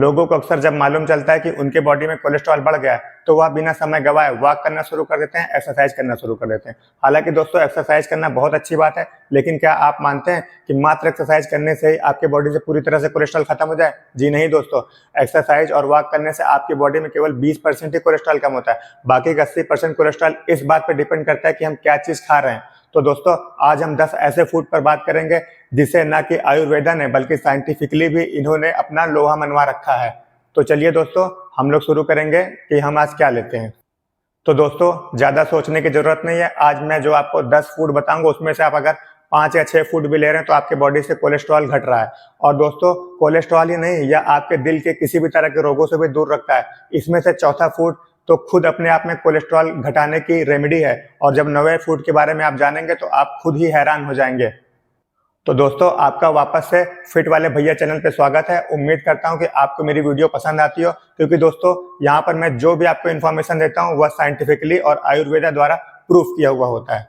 लोगों को अक्सर जब मालूम चलता है कि उनके बॉडी में कोलेस्ट्रॉल बढ़ गया है तो वह बिना समय गवाए वॉक करना शुरू कर देते हैं, एक्सरसाइज करना शुरू कर देते हैं। हालांकि दोस्तों एक्सरसाइज करना बहुत अच्छी बात है, लेकिन क्या आप मानते हैं कि मात्र एक्सरसाइज करने से ही आपके बॉडी से पूरी तरह से कोलेस्ट्रॉल खत्म हो जाए? जी नहीं दोस्तों, एक्सरसाइज और वॉक करने से आपकी बॉडी में केवल 20% ही कोलेस्ट्रॉल कम होता है। बाकी का 80% कोलेस्ट्रॉल इस बात पर डिपेंड करता है कि हम क्या चीज खा रहे हैं। तो दोस्तों आज हम 10 ऐसे फूड पर बात करेंगे जिसे न कि आयुर्वेदा ने बल्कि साइंटिफिकली भी इन्होंने अपना लोहा मनवा रखा है। तो चलिए दोस्तों हम लोग शुरू करेंगे कि हम आज क्या लेते हैं। तो दोस्तों ज्यादा सोचने की जरूरत नहीं है। आज मैं जो आपको 10 फूड बताऊंगा उसमें से आप अगर 5 या 6 फूड भी ले रहे हैं तो आपके बॉडी से कोलेस्ट्रॉल घट रहा है। और दोस्तों कोलेस्ट्रॉल ही नहीं, यह आपके दिल के किसी भी तरह के रोगों से भी दूर रखता है। इसमें से चौथा फूड तो खुद अपने आप में कोलेस्ट्रॉल घटाने की रेमेडी है, और जब नवे फूड के बारे में आप जानेंगे तो आप खुद ही हैरान हो जाएंगे। तो दोस्तों आपका वापस से फिट वाले भैया चैनल पे स्वागत है। उम्मीद करता हूं कि आपको मेरी वीडियो पसंद आती हो, क्योंकि दोस्तों यहाँ पर मैं जो भी आपको इन्फॉर्मेशन देता हूं वह साइंटिफिकली और आयुर्वेदा द्वारा प्रूफ किया हुआ होता है।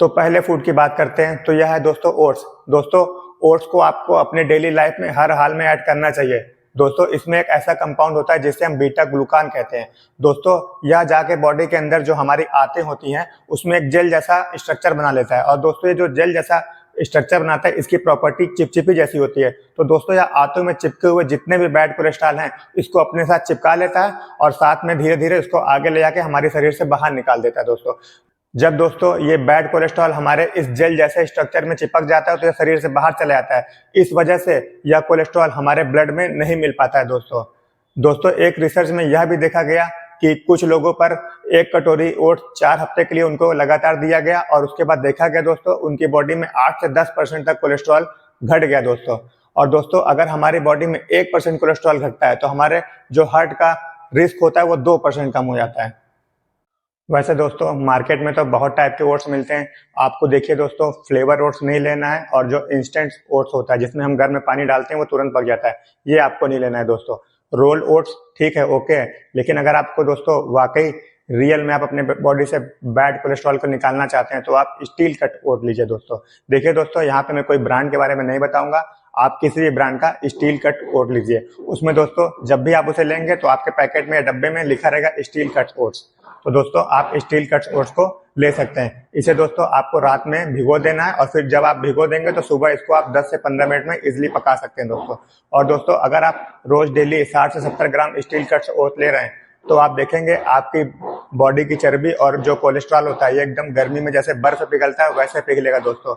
तो पहले फूड की बात करते हैं, तो यह है दोस्तों ओट्स। दोस्तों ओट्स को आपको अपने डेली लाइफ में हर हाल में ऐड करना चाहिए। दोस्तों इसमें एक ऐसा कंपाउंड होता है जिसे हम बीटा ग्लूकान कहते हैं। दोस्तों यह जाके बॉडी के अंदर जो हमारी आंतें होती हैं उसमें एक जेल जैसा स्ट्रक्चर बना लेता है, और दोस्तों ये जो जेल जैसा स्ट्रक्चर बनाता है इसकी प्रॉपर्टी चिपचिपी जैसी होती है। तो दोस्तों यह आंतों में चिपके हुए जितने भी बैड कोलेस्ट्रॉल हैं इसको अपने साथ चिपका लेता है, और साथ में धीरे धीरे इसको आगे ले जाके हमारे शरीर से बाहर निकाल देता है। दोस्तों जब दोस्तों ये बैड कोलेस्ट्रॉल हमारे इस जेल जैसे स्ट्रक्चर में चिपक जाता है तो यह शरीर से बाहर चला जाता है। इस वजह से यह कोलेस्ट्रॉल हमारे ब्लड में नहीं मिल पाता है। दोस्तों एक रिसर्च में यह भी देखा गया कि कुछ लोगों पर 1 कटोरी ओट्स 4 हफ्ते के लिए उनको लगातार दिया गया, और उसके बाद देखा गया दोस्तों उनकी बॉडी में 8 से 10% तक कोलेस्ट्रॉल घट गया दोस्तों। और दोस्तों अगर हमारी बॉडी में 1% कोलेस्ट्रॉल घटता है तो हमारे जो हार्ट का रिस्क होता है वो 2% कम हो जाता है। वैसे दोस्तों मार्केट में तो बहुत टाइप के ओट्स मिलते हैं। आपको देखिए दोस्तों फ्लेवर ओट्स नहीं लेना है, और जो इंस्टेंट ओट्स होता है जिसमें हम गर्म में पानी डालते हैं वो तुरंत पक जाता है, ये आपको नहीं लेना है दोस्तों। रोल ओट्स ठीक है, ओके है, लेकिन अगर आपको दोस्तों वाकई रियल में आप अपने बॉडी से बैड कोलेस्ट्रॉल को निकालना चाहते हैं तो आप स्टील कट ओट लीजिए दोस्तों। देखिए दोस्तों यहाँ पे मैं कोई ब्रांड के बारे में नहीं बताऊंगा, आप किसी भी ब्रांड का स्टील कट ओट लीजिए। उसमें दोस्तों जब भी आप उसे लेंगे तो आपके पैकेट में या डब्बे में लिखा रहेगा स्टील कट ओट्स। तो दोस्तों आप स्टील कट ओट्स को ले सकते हैं। इसे दोस्तों आपको रात में भिगो देना है, और फिर जब आप भिगो देंगे तो सुबह इसको आप 10 से 15 मिनट में इजिली पका सकते हैं दोस्तों। और दोस्तों अगर आप रोज डेली 60 से 70 ग्राम स्टील कट ओट्स ले रहे हैं तो आप देखेंगे आपकी बॉडी की चर्बी और जो कोलेस्ट्रॉल होता है ये एकदम गर्मी में जैसे बर्फ पिघलता है वैसे पिघलेगा दोस्तों।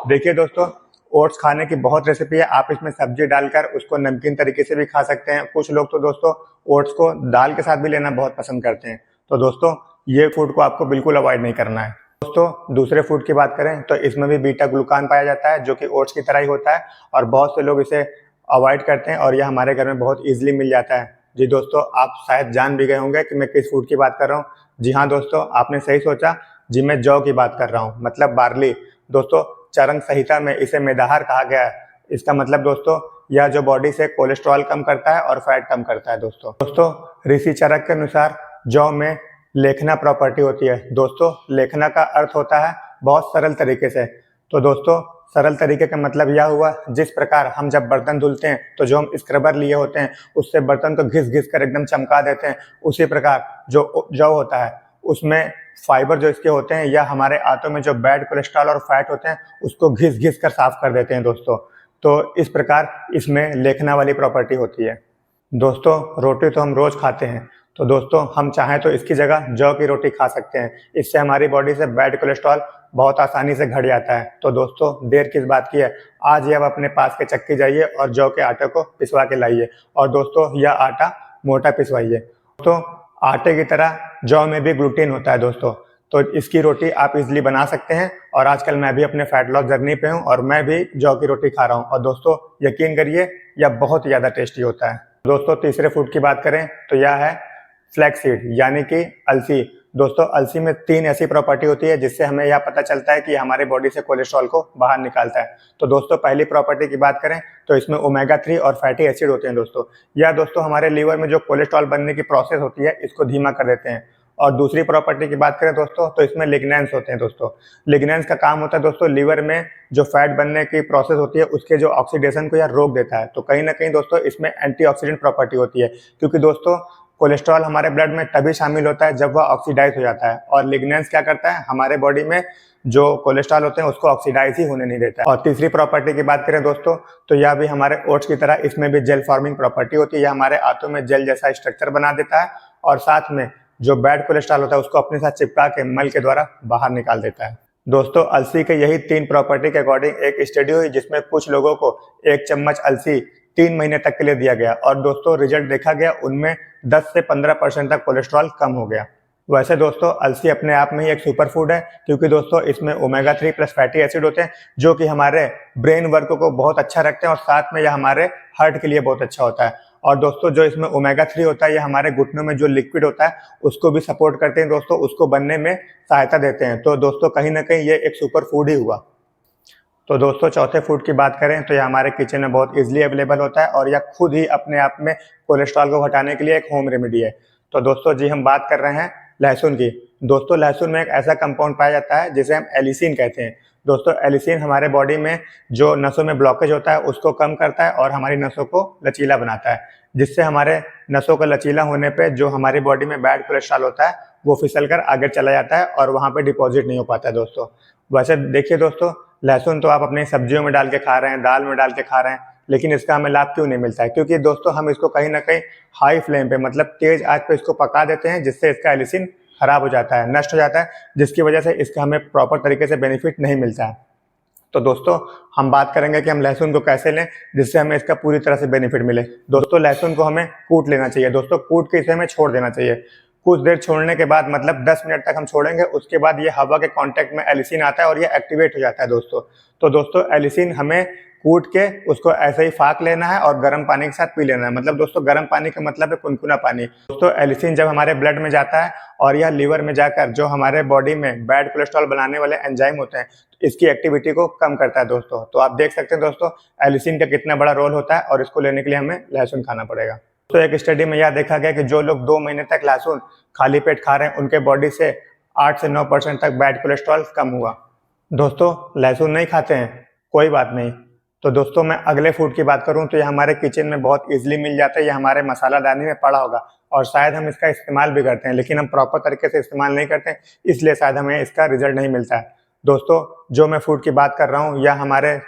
देखिए दोस्तों ओट्स खाने की बहुत रेसिपी है, आप इसमें सब्जी डालकर उसको नमकीन तरीके से भी खा सकते हैं। कुछ लोग तो दोस्तों ओट्स को दाल के साथ भी लेना बहुत पसंद करते हैं। तो दोस्तों ये फूड को आपको बिल्कुल अवॉइड नहीं करना है। दोस्तों दूसरे फूड की बात करें तो इसमें भी बीटा ग्लूकान पाया जाता है जो कि ओट्स की तरह ही होता है, और बहुत से लोग इसे अवॉइड करते हैं और यह हमारे घर में बहुत ईजिली मिल जाता है। जी दोस्तों आप शायद जान भी गए होंगे कि मैं किस फूड की बात कर रहा हूँ। जी हाँ दोस्तों आपने सही सोचा, जी मैं जौ की बात कर रहा हूँ, मतलब बार्ली। दोस्तों चरक संहिता में इसे मेदाहार कहा गया है। इसका मतलब दोस्तों यह जो बॉडी से कोलेस्ट्रॉल कम करता है और फैट कम करता है दोस्तों ऋषि चरक के अनुसार जौ में लेखना प्रॉपर्टी होती है। दोस्तों लेखना का अर्थ होता है बहुत सरल तरीके से। तो दोस्तों सरल तरीके का मतलब यह हुआ जिस प्रकार हम जब बर्तन धुलते हैं तो जो हम स्क्रबर लिए होते हैं उससे बर्तन को घिस घिस कर एकदम चमका देते हैं, उसी प्रकार जो जौ होता है उसमें फाइबर जो इसके होते हैं यह हमारे आंतों में जो बैड कोलेस्ट्रॉल और फैट होते हैं उसको घिस घिस कर साफ कर देते हैं दोस्तों। तो इस प्रकार इसमें लेखना वाली प्रॉपर्टी होती है। दोस्तों रोटी तो हम रोज खाते हैं, तो दोस्तों हम चाहें तो इसकी जगह जौ की रोटी खा सकते हैं। इससे हमारी बॉडी से बैड कोलेस्ट्रॉल बहुत आसानी से घट जाता है। तो दोस्तों देर किस बात की है, आज ही आप अपने पास के चक्की जाइए और जौ के आटे को पिसवा के लाइए, और दोस्तों यह आटा मोटा पिसवाइए। दोस्तों आटे की तरह जौ में भी ग्लूटीन होता है दोस्तों, तो इसकी रोटी आप इजीली बना सकते हैं। और आजकल मैं भी अपने फैट लॉस जर्नी पे हूँ और मैं भी जौ की रोटी खा रहा हूँ, और दोस्तों यकीन करिए यह बहुत ज़्यादा टेस्टी होता है। दोस्तों तीसरे फूड की बात करें तो यह है फ्लैक्स सीड यानी कि अलसी। दोस्तों अलसी में 3 ऐसी प्रॉपर्टी होती है जिससे हमें यह पता चलता है कि हमारे बॉडी से कोलेस्ट्रॉल को बाहर निकालता है। तो दोस्तों पहली प्रॉपर्टी की बात करें तो इसमें ओमेगा 3 और फैटी एसिड होते हैं दोस्तों। यह दोस्तों हमारे लीवर में जो कोलेस्ट्रॉल बनने की प्रोसेस होती है इसको धीमा कर देते हैं। और दूसरी प्रॉपर्टी की बात करें दोस्तों तो इसमें लिग्नेंस होते हैं दोस्तों। लिग्नेंस का काम होता है दोस्तों लीवर में जो फैट बनने की प्रोसेस होती है उसके जो ऑक्सीडेशन को यह रोक देता है। तो कहीं ना कहीं दोस्तों इसमें एंटीऑक्सीडेंट प्रॉपर्टी होती है, क्योंकि दोस्तों कोलेस्ट्रॉल हमारे ब्लड में तभी शामिल होता है जब वह ऑक्सीडाइज हो जाता है, और लिग्नेंस क्या करता है, हमारे बॉडी में जो कोलेस्ट्रॉल होते हैं उसको ऑक्सीडाइज ही होने नहीं देता है। और तीसरी प्रॉपर्टी की बात करें दोस्तों तो यह भी हमारे ओट्स की तरह इसमें भी जेल फॉर्मिंग प्रॉपर्टी होती है। यह हमारे आंतों में जेल जैसा स्ट्रक्चर बना देता है और साथ में जो बैड कोलेस्ट्रॉल होता है उसको अपने साथ चिपका के मल के द्वारा बाहर निकाल देता है। दोस्तों अलसी के यही 3 प्रॉपर्टी के अकॉर्डिंग एक स्टडी हुई जिसमें कुछ लोगों को 1 चम्मच अलसी 3 महीने तक के लिए दिया गया और दोस्तों रिजल्ट देखा गया, उनमें 10 से 15% तक कोलेस्ट्रॉल कम हो गया। वैसे दोस्तों अलसी अपने आप में ही एक सुपर फूड है, क्योंकि दोस्तों इसमें ओमेगा 3 प्लस फैटी एसिड होते हैं जो कि हमारे ब्रेन वर्क को बहुत अच्छा रखते हैं और साथ में यह हमारे हार्ट के लिए बहुत अच्छा होता है। और दोस्तों जो इसमें ओमेगा 3 होता है यह हमारे घुटनों में जो लिक्विड होता है उसको भी सपोर्ट करते हैं दोस्तों, उसको बनने में सहायता देते हैं। तो दोस्तों कहीं ना कहीं ये एक सुपर फूड ही हुआ। तो दोस्तों चौथे फूड की बात करें तो यह हमारे किचन में बहुत इजीली अवेलेबल होता है और यह खुद ही अपने आप में कोलेस्ट्रॉल को घटाने के लिए एक होम रेमेडी है। तो दोस्तों जी हम बात कर रहे हैं लहसुन की। दोस्तों लहसुन में एक ऐसा कंपाउंड पाया जाता है जिसे हम एलिसिन कहते हैं। दोस्तों एलिसिन हमारे बॉडी में जो नसों में ब्लॉकेज होता है उसको कम करता है और हमारी नसों को लचीला बनाता है, जिससे हमारे नसों का लचीला होने पे जो हमारी बॉडी में बैड कोलेस्ट्रॉल होता है वो फिसल कर आगे चला जाता है और वहाँ पे डिपॉजिट नहीं हो पाता है दोस्तों। वैसे देखिए दोस्तों लहसुन तो आप अपनी सब्जियों में डाल के खा रहे हैं, दाल में डाल के खा रहे हैं, लेकिन इसका हमें लाभ क्यों नहीं मिलता है? क्योंकि दोस्तों हम इसको कहीं ना कहीं हाई फ्लेम पे मतलब तेज आंच पे इसको पका देते हैं, जिससे इसका एलिसिन खराब हो जाता है, नष्ट हो जाता है, जिसकी वजह से इसका हमें प्रॉपर तरीके से बेनिफिट नहीं मिलता है। तो दोस्तों हम बात करेंगे कि हम लहसुन को कैसे लें जिससे हमें इसका पूरी तरह से बेनिफिट मिले। दोस्तों लहसुन को हमें कूट लेना चाहिए दोस्तों, कूट के इसे हमें छोड़ देना चाहिए। कुछ देर छोड़ने के बाद मतलब 10 मिनट तक हम छोड़ेंगे, उसके बाद ये हवा के कांटेक्ट में एलिसिन आता है और ये एक्टिवेट हो जाता है दोस्तों। तो दोस्तों एलिसिन हमें कूट के उसको ऐसे ही फाक लेना है और गर्म पानी के साथ पी लेना है। मतलब दोस्तों गर्म पानी का मतलब है कुनकुना पानी। दोस्तों एलिसिन जब हमारे ब्लड में जाता है और यह लीवर में जाकर जो हमारे बॉडी में बैड कोलेस्ट्रॉल बनाने वाले एंजाइम होते हैं तो इसकी एक्टिविटी को कम करता है दोस्तों। तो आप देख सकते हैं दोस्तों एलिसिन का कितना बड़ा रोल होता है और इसको लेने के लिए हमें लहसुन खाना पड़ेगा। तो एक स्टडी में यह देखा गया कि जो लोग 2 महीने तक लहसुन खाली पेट खा रहे हैं उनके बॉडी से 8 से 9% तक बैड कोलेस्ट्रॉल कम हुआ। दोस्तों लहसुन नहीं खाते हैं कोई बात नहीं। तो दोस्तों मैं अगले फूड की बात करूं तो ये हमारे किचन में बहुत इजीली मिल जाता है, ये हमारे मसालादानी में पड़ा होगा और शायद हम इसका इस्तेमाल भी करते हैं, लेकिन हम प्रॉपर तरीके से इस्तेमाल नहीं करते इसलिए शायद हमें इसका रिजल्ट नहीं मिलता है। दोस्तों जो मैं फूड की बात कर रहा हूँ यह हमारे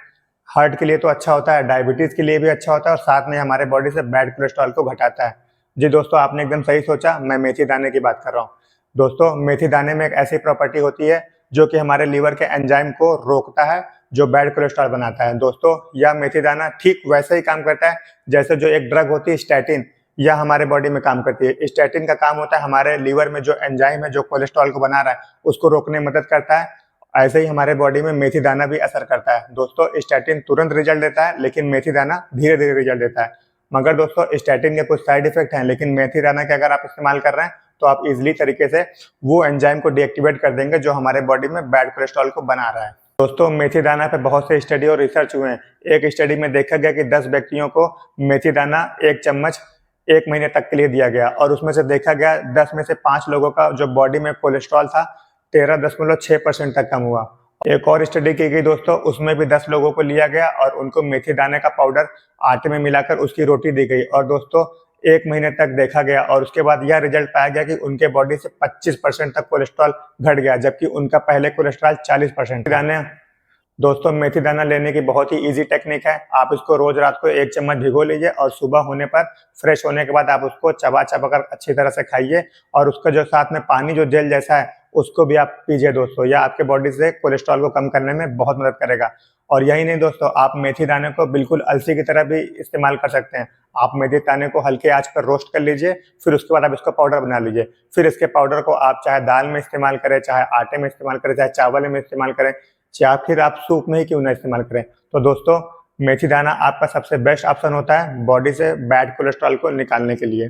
हार्ट के लिए तो अच्छा होता है, डायबिटीज के लिए भी अच्छा होता है और साथ में हमारे बॉडी से बैड कोलेस्ट्रॉल को घटाता है। जी दोस्तों आपने एकदम सही सोचा, मैं मेथी दाने की बात कर रहा हूँ। दोस्तों मेथी दाने में एक ऐसी प्रॉपर्टी होती है जो कि हमारे लीवर के एंजाइम को रोकता है जो बैड कोलेस्ट्रॉल बनाता है। दोस्तों यह मेथी दाना ठीक वैसे ही काम करता है जैसे जो एक ड्रग होती है स्टैटिन, यह हमारे बॉडी में काम करती है। स्टैटिन का काम होता है हमारे लीवर में जो एंजाइम है जो कोलेस्ट्रॉल को बना रहा है उसको रोकने में मदद करता है। ऐसे ही हमारे बॉडी में मेथी दाना भी असर करता है। दोस्तों स्टैटिन तुरंत रिजल्ट देता है लेकिन मेथी दाना धीरे धीरे रिजल्ट देता है। मगर दोस्तों स्टैटिन के कुछ साइड इफेक्ट हैं, लेकिन मेथी दाना के अगर आप इस्तेमाल कर रहे हैं तो आप इजिली तरीके से वो एंजाइम को डीएक्टिवेट कर देंगे जो हमारे बॉडी में बैड कोलेस्ट्रॉल को बना रहा है। दोस्तों मेथी दाना पे बहुत से स्टडी और रिसर्च हुए हैं। एक स्टडी में देखा गया कि 10 व्यक्तियों को मेथी दाना 1 चम्मच 1 महीने तक के लिए दिया गया और उसमें से देखा गया 10 में से 5 लोगों का जो बॉडी में कोलेस्ट्रॉल था 13.6% तक कम हुआ। एक और स्टडी की गई दोस्तों, उसमें भी 10 लोगों को लिया गया और उनको मेथी दाने का पाउडर आटे में मिलाकर उसकी रोटी दी गई और दोस्तों 1 महीने तक देखा गया और उसके बाद यह रिजल्ट पाया गया कि उनके बॉडी से 25% तक कोलेस्ट्रॉल घट गया, जबकि उनका पहले कोलेस्ट्रॉल 40%। दाने दोस्तों मेथी दाना लेने की बहुत ही इजी टेक्निक है। आप इसको रोज रात को 1 चम्मच भिगो लीजिए और सुबह होने पर फ्रेश होने के बाद आप उसको चबा चबा कर अच्छी तरह से खाइए और उसका जो साथ में पानी जो जेल जैसा है उसको भी आप पीजिए दोस्तों। यह आपके बॉडी से कोलेस्ट्रॉल को कम करने में बहुत मदद करेगा। और यही नहीं दोस्तों, आप मेथी दाने को बिल्कुल अलसी की तरह भी इस्तेमाल कर सकते हैं। आप मेथी दाने को हल्के आंच पर रोस्ट कर लीजिए, फिर उसके बाद आप इसका पाउडर बना लीजिए। फिर इसके पाउडर को आप चाहे दाल में इस्तेमाल करें, चाहे आटे में इस्तेमाल करें, चाहे चावल में इस्तेमाल करें, या फिर आप सूप में ही क्यों ना इस्तेमाल करें। तो दोस्तों मेथी दाना आपका सबसे बेस्ट ऑप्शन होता है बॉडी से बैड कोलेस्ट्रॉल को निकालने के लिए।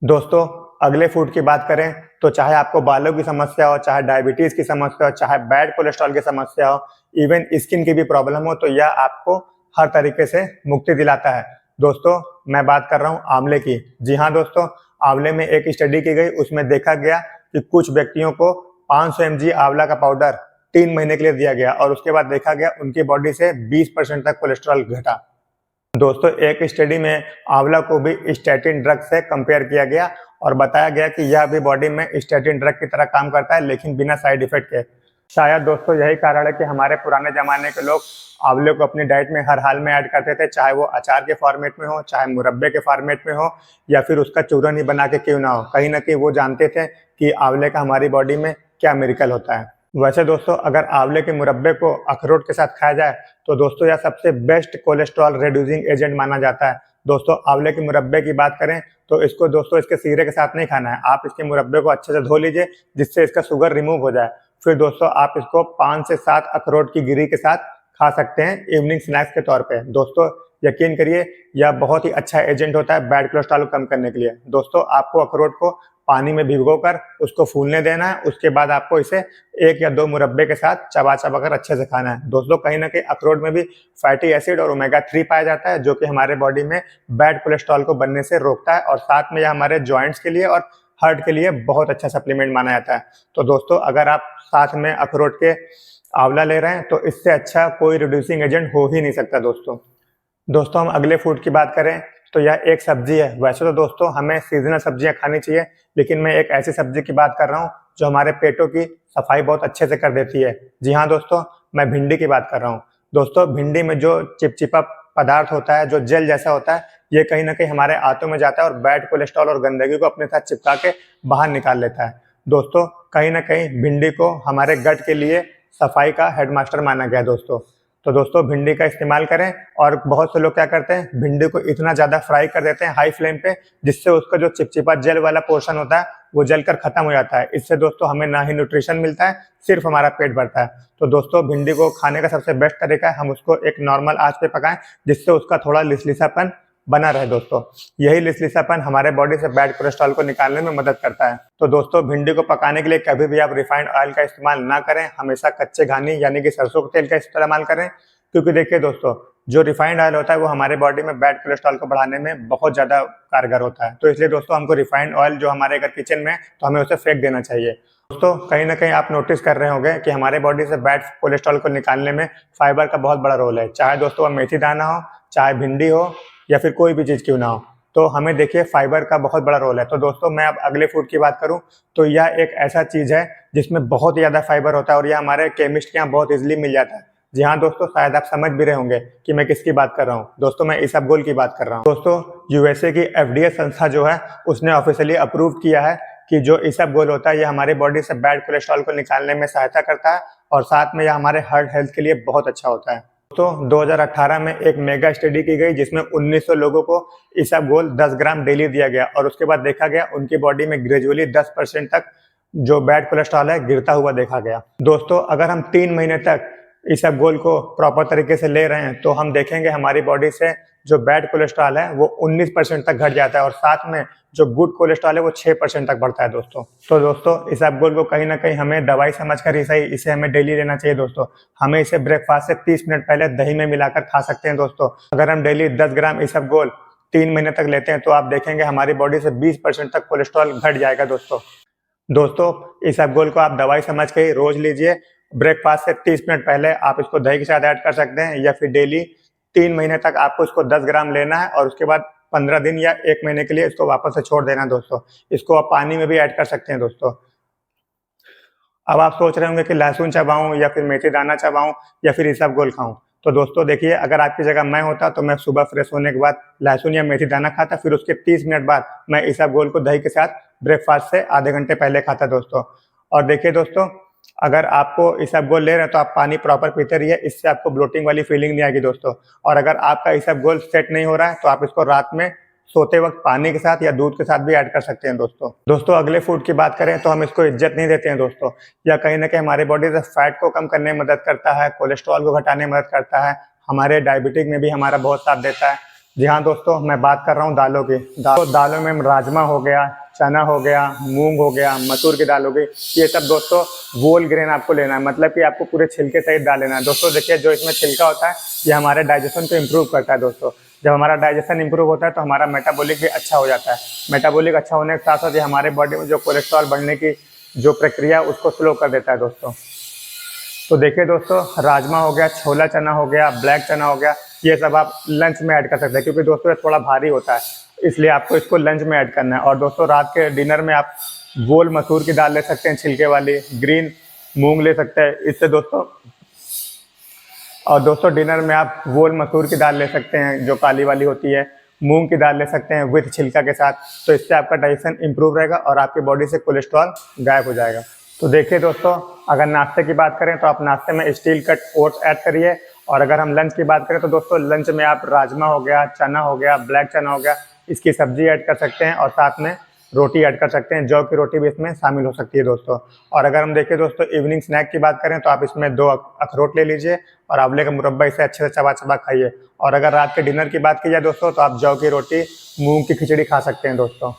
दोस्तों अगले फूड की बात करें तो चाहे आपको बालों की समस्या हो, चाहे डायबिटीज की समस्या हो, चाहे बैड कोलेस्ट्रॉल की समस्या हो, इवन स्किन की भी प्रॉब्लम हो, तो यह आपको हर तरीके से मुक्ति दिलाता है। दोस्तों मैं बात कर रहा हूँ आंवले की। जी हाँ दोस्तों, आंवले में एक स्टडी की गई, उसमें देखा गया कि कुछ व्यक्तियों को 500 mg आंवला का पाउडर 3 महीने के लिए दिया गया और उसके बाद देखा गया उनकी बॉडी से 20% तक कोलेस्ट्रॉल घटा। दोस्तों एक स्टडी में आंवला को भी स्टैटिन ड्रग से कंपेयर किया गया और बताया गया कि यह भी बॉडी में स्टैटिन ड्रग की तरह काम करता है, लेकिन बिना साइड इफेक्ट के। शायद दोस्तों यही कारण है कि हमारे पुराने जमाने के लोग आंवले को अपनी डाइट में हर हाल में ऐड करते थे, चाहे वो अचार के फॉर्मेट में हो, चाहे मुरब्बे के फॉर्मेट में हो, या फिर उसका चूरन ही बना के क्यों ना हो। कहीं ना कहीं वो जानते थे कि आंवले का हमारी बॉडी में क्या मिरेकल होता है। वैसे दोस्तों अगर आंवले के मुरब्बे को अखरोट के साथ खाया जाए तो दोस्तों यह सबसे बेस्ट कोलेस्ट्रॉल रिड्यूसिंग एजेंट माना जाता है। दोस्तों आंवले के मुरब्बे की बात करें तो इसको दोस्तों इसके सीरे के साथ नहीं खाना है, आप इसके मुरब्बे को अच्छे से धो लीजिए जिससे इसका शुगर रिमूव हो जाए। फिर दोस्तों आप इसको 5 से 7 अखरोट की गिरी के साथ खा सकते हैं इवनिंग स्नैक्स के तौर पे। दोस्तों यकीन करिए यह बहुत ही अच्छा एजेंट होता है बैड कोलेस्ट्रॉल को कम करने के लिए। दोस्तों आपको अखरोट को पानी में भिगोकर उसको फूलने देना है, उसके बाद आपको इसे 1 या 2 मुरब्बे के साथ चबा चबा कर अच्छे से खाना है। दोस्तों कहीं ना कहीं अखरोट में भी फैटी एसिड और ओमेगा 3 पाया जाता है जो कि हमारे बॉडी में बैड कोलेस्ट्रॉल को बनने से रोकता है और साथ में यह हमारे जॉइंट्स के लिए और हार्ट के लिए बहुत अच्छा सप्लीमेंट माना जाता है। तो दोस्तों अगर आप साथ में अखरोट के आंवला ले रहे हैं तो इससे अच्छा कोई रिड्यूसिंग एजेंट हो ही नहीं सकता। दोस्तों हम अगले फूड की बात करें तो यह एक सब्जी है। वैसे तो दोस्तों हमें सीजनल सब्जियां खानी चाहिए, लेकिन मैं एक ऐसी सब्जी की बात कर रहा हूँ जो हमारे पेटों की सफाई बहुत अच्छे से कर देती है। जी हाँ दोस्तों, मैं भिंडी की बात कर रहा हूँ। दोस्तों भिंडी में जो चिपचिपा पदार्थ होता है, जो जेल जैसा होता है, ये कहीं ना कहीं हमारे आंतों में जाता है और बैड कोलेस्ट्रॉल और गंदगी को अपने साथ चिपका के बाहर निकाल लेता है। दोस्तों कहीं ना कहीं भिंडी को हमारे गट के लिए सफाई का हेडमास्टर माना गया है दोस्तों। तो दोस्तों भिंडी का इस्तेमाल करें। और बहुत से लोग क्या करते हैं, भिंडी को इतना ज़्यादा फ्राई कर देते हैं हाई फ्लेम पे, जिससे उसका जो चिपचिपा जेल वाला पोर्शन होता है वो जलकर खत्म हो जाता है। इससे दोस्तों हमें ना ही न्यूट्रिशन मिलता है, सिर्फ हमारा पेट भरता है। तो दोस्तों भिंडी को खाने का सबसे बेस्ट तरीका है हम उसको एक नॉर्मल आंच पे पकाएं, जिससे उसका थोड़ा लिसलिसापन बना रहे। दोस्तों यही लिसलिसापन हमारे बॉडी से बैड कोलेस्ट्रॉल को निकालने में मदद करता है। तो दोस्तों भिंडी को पकाने के लिए कभी भी आप रिफाइंड ऑयल का इस्तेमाल ना करें, हमेशा कच्चे घानी यानी कि सरसों के तेल का इस्तेमाल करें। क्योंकि देखिए दोस्तों जो रिफाइंड ऑयल होता है वो हमारे बॉडी में बैड कोलेस्ट्रॉल को बढ़ाने में बहुत ज़्यादा कारगर होता है। तो इसलिए दोस्तों हमको रिफाइंड ऑयल जो हमारे अगर किचन में है तो हमें उसे फेंक देना चाहिए। दोस्तों कहीं ना कहीं आप नोटिस कर रहे होंगे कि हमारे बॉडी से बैड कोलेस्ट्रॉल को निकालने में फाइबर का बहुत बड़ा रोल है। चाहे दोस्तों वह मेथी दाना हो, चाहे भिंडी हो, या फिर कोई भी चीज़ क्यों ना हो, तो हमें देखिए फाइबर का बहुत बड़ा रोल है। तो दोस्तों मैं अब अगले फूड की बात करूं तो यह एक ऐसा चीज़ है जिसमें बहुत ही ज़्यादा फाइबर होता है और यह हमारे केमिस्ट के यहाँ बहुत इजीली मिल जाता है। जी हाँ दोस्तों, शायद आप समझ भी रहे होंगे कि मैं किसकी बात कर रहा हूँ। दोस्तों मैं इसबगोल की बात कर रहा हूँ। दोस्तों यूएसए की FDA संस्था जो है उसने ऑफिशियली अप्रूव किया है कि जो इसबगोल होता है ये हमारे बॉडी से बैड कोलेस्ट्रॉल को निकालने में सहायता करता है और साथ में यह हमारे हार्ट हेल्थ के लिए बहुत अच्छा होता है। दोस्तों 2018 में एक मेगा स्टडी की गई जिसमें 1900 लोगों को इसबगोल 10 ग्राम डेली दिया गया और उसके बाद देखा गया उनकी बॉडी में ग्रेजुअली 10% तक जो बैड कोलेस्ट्रॉल है गिरता हुआ देखा गया। दोस्तों अगर हम 3 महीने तक इसबगोल को प्रॉपर तरीके से ले रहे हैं तो हम देखेंगे हमारी बॉडी से जो बैड कोलेस्ट्रॉल है वो 19% तक घट जाता है और साथ में जो गुड कोलेस्ट्रॉल है वो 6% तक बढ़ता है दोस्तों। तो दोस्तों इसबगोल को कहीं ना कहीं हमें दवाई समझकर ही सही इसे हमें डेली लेना चाहिए। दोस्तों हमें इसे ब्रेकफास्ट से 30 मिनट पहले दही में मिलाकर खा सकते हैं। दोस्तों अगर हम डेली 10 ग्राम इसबगोल 3 महीने तक लेते हैं तो आप देखेंगे हमारी बॉडी से 20% तक कोलेस्ट्रॉल घट जाएगा। दोस्तों इसबगोल को आप दवाई समझ के ही रोज लीजिए। ब्रेकफास्ट से 30 मिनट पहले आप इसको दही के साथ ऐड कर सकते हैं या फिर डेली 3 महीने तक आपको इसको 10 ग्राम लेना है और उसके बाद 15 दिन या 1 महीने के लिए इसको वापस से छोड़ देना। दोस्तों इसको आप पानी में भी ऐड कर सकते हैं। दोस्तों अब आप सोच रहे होंगे कि लहसुन चबाऊं या फिर मेथी दाना चबाऊं या फिर इसबगोल खाऊं। तो दोस्तों देखिए अगर आपकी जगह मैं होता तो मैं सुबह फ्रेश होने के बाद लहसुन या मेथी दाना खाता, फिर उसके 30 मिनट बाद मैं इसबगोल को दही के साथ ब्रेकफास्ट से आधे घंटे पहले खाता। दोस्तों और देखिए दोस्तों अगर आपको इसबगोल ले रहे हैं तो आप पानी प्रॉपर पीते रहिए, इससे आपको ब्लोटिंग वाली फीलिंग नहीं आएगी। दोस्तों और अगर आपका इसबगोल सेट नहीं हो रहा है तो आप इसको रात में सोते वक्त पानी के साथ या दूध के साथ भी ऐड कर सकते हैं। दोस्तों अगले फूड की बात करें तो हम इसको इज्जत नहीं देते हैं। दोस्तों यह कहीं ना कहीं हमारे बॉडी से फैट को कम करने में मदद करता है, कोलेस्ट्रॉल को घटाने में मदद करता है, हमारे डायबिटिक में भी हमारा बहुत साथ देता है। जी हाँ दोस्तों, मैं बात कर रहा हूँ दालों की। दालों में राजमा हो गया, चना हो गया, मूंग हो गया, मसूर की दाल हो गई, ये सब दोस्तों होल ग्रेन आपको लेना है, मतलब कि आपको पूरे छिलके सहित दाल लेना है। दोस्तों देखिए जो इसमें छिलका होता है ये हमारे डाइजेशन को इम्प्रूव करता है। दोस्तों जब हमारा डाइजेशन इंप्रूव होता है तो हमारा मेटाबॉलिक भी अच्छा हो जाता है। मेटाबॉलिक अच्छा होने के साथ साथ ये हमारे बॉडी में जो कोलेस्ट्रॉल बढ़ने की जो प्रक्रिया उसको स्लो कर देता है दोस्तों। तो देखिए दोस्तों, राजमा हो गया, छोला चना हो गया, ब्लैक चना हो गया, ये सब आप लंच में ऐड कर सकते हैं, क्योंकि दोस्तों ये थोड़ा भारी होता है, इसलिए आपको इसको लंच में ऐड करना है। और दोस्तों रात के डिनर में आप गोल मसूर की दाल ले सकते हैं, छिलके वाली, ग्रीन मूंग ले सकते हैं इससे दोस्तों। और दोस्तों डिनर में आप गोल मसूर की दाल ले सकते हैं, जो काली वाली होती है, मूंग की दाल ले सकते हैं विथ छिलका के साथ। तो इससे आपका डाइजेशन इंप्रूव रहेगा और आपकी बॉडी से कोलेस्ट्रॉल गायब हो जाएगा। तो देखिए दोस्तों, अगर नाश्ते की बात करें तो आप नाश्ते में स्टील कट ओट्स ऐड करिए। और अगर हम लंच की बात करें तो दोस्तों लंच में आप राजमा हो गया, चना हो गया, ब्लैक चना हो गया, इसकी सब्जी ऐड कर सकते हैं और साथ में रोटी ऐड कर सकते हैं। जौ की रोटी भी इसमें शामिल हो सकती है दोस्तों। और अगर हम देखें दोस्तों इवनिंग स्नैक की बात करें तो आप इसमें 2 अखरोट ले लीजिए और आंवले का मुरब्बा इसे अच्छे से चबा चबा खाइए। और अगर रात के डिनर की बात की जाए दोस्तों तो आप जौ की रोटी, मूंग की खिचड़ी खा सकते हैं दोस्तों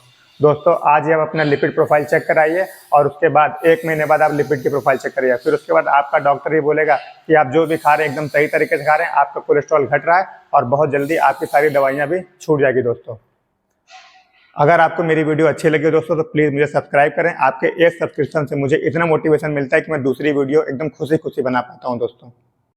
आज ही आप अपना लिपिड प्रोफाइल चेक कराइए और उसके बाद 1 महीने बाद आप लिपिड की प्रोफाइल चेक करिए। फिर उसके बाद आपका डॉक्टर ये बोलेगा कि आप जो भी खा रहे हैं एकदम सही तरीके से खा रहे हैं, आपका कोलेस्ट्रॉल घट रहा है और बहुत जल्दी आपकी सारी दवाइयाँ भी छूट जाएगी दोस्तों। अगर आपको मेरी वीडियो अच्छी लगी दोस्तों तो प्लीज़ मुझे सब्सक्राइब करें। आपके एक सब्सक्रिप्शन से मुझे इतना मोटिवेशन मिलता है कि मैं दूसरी वीडियो एकदम खुशी खुशी बना पाता हूँ दोस्तों।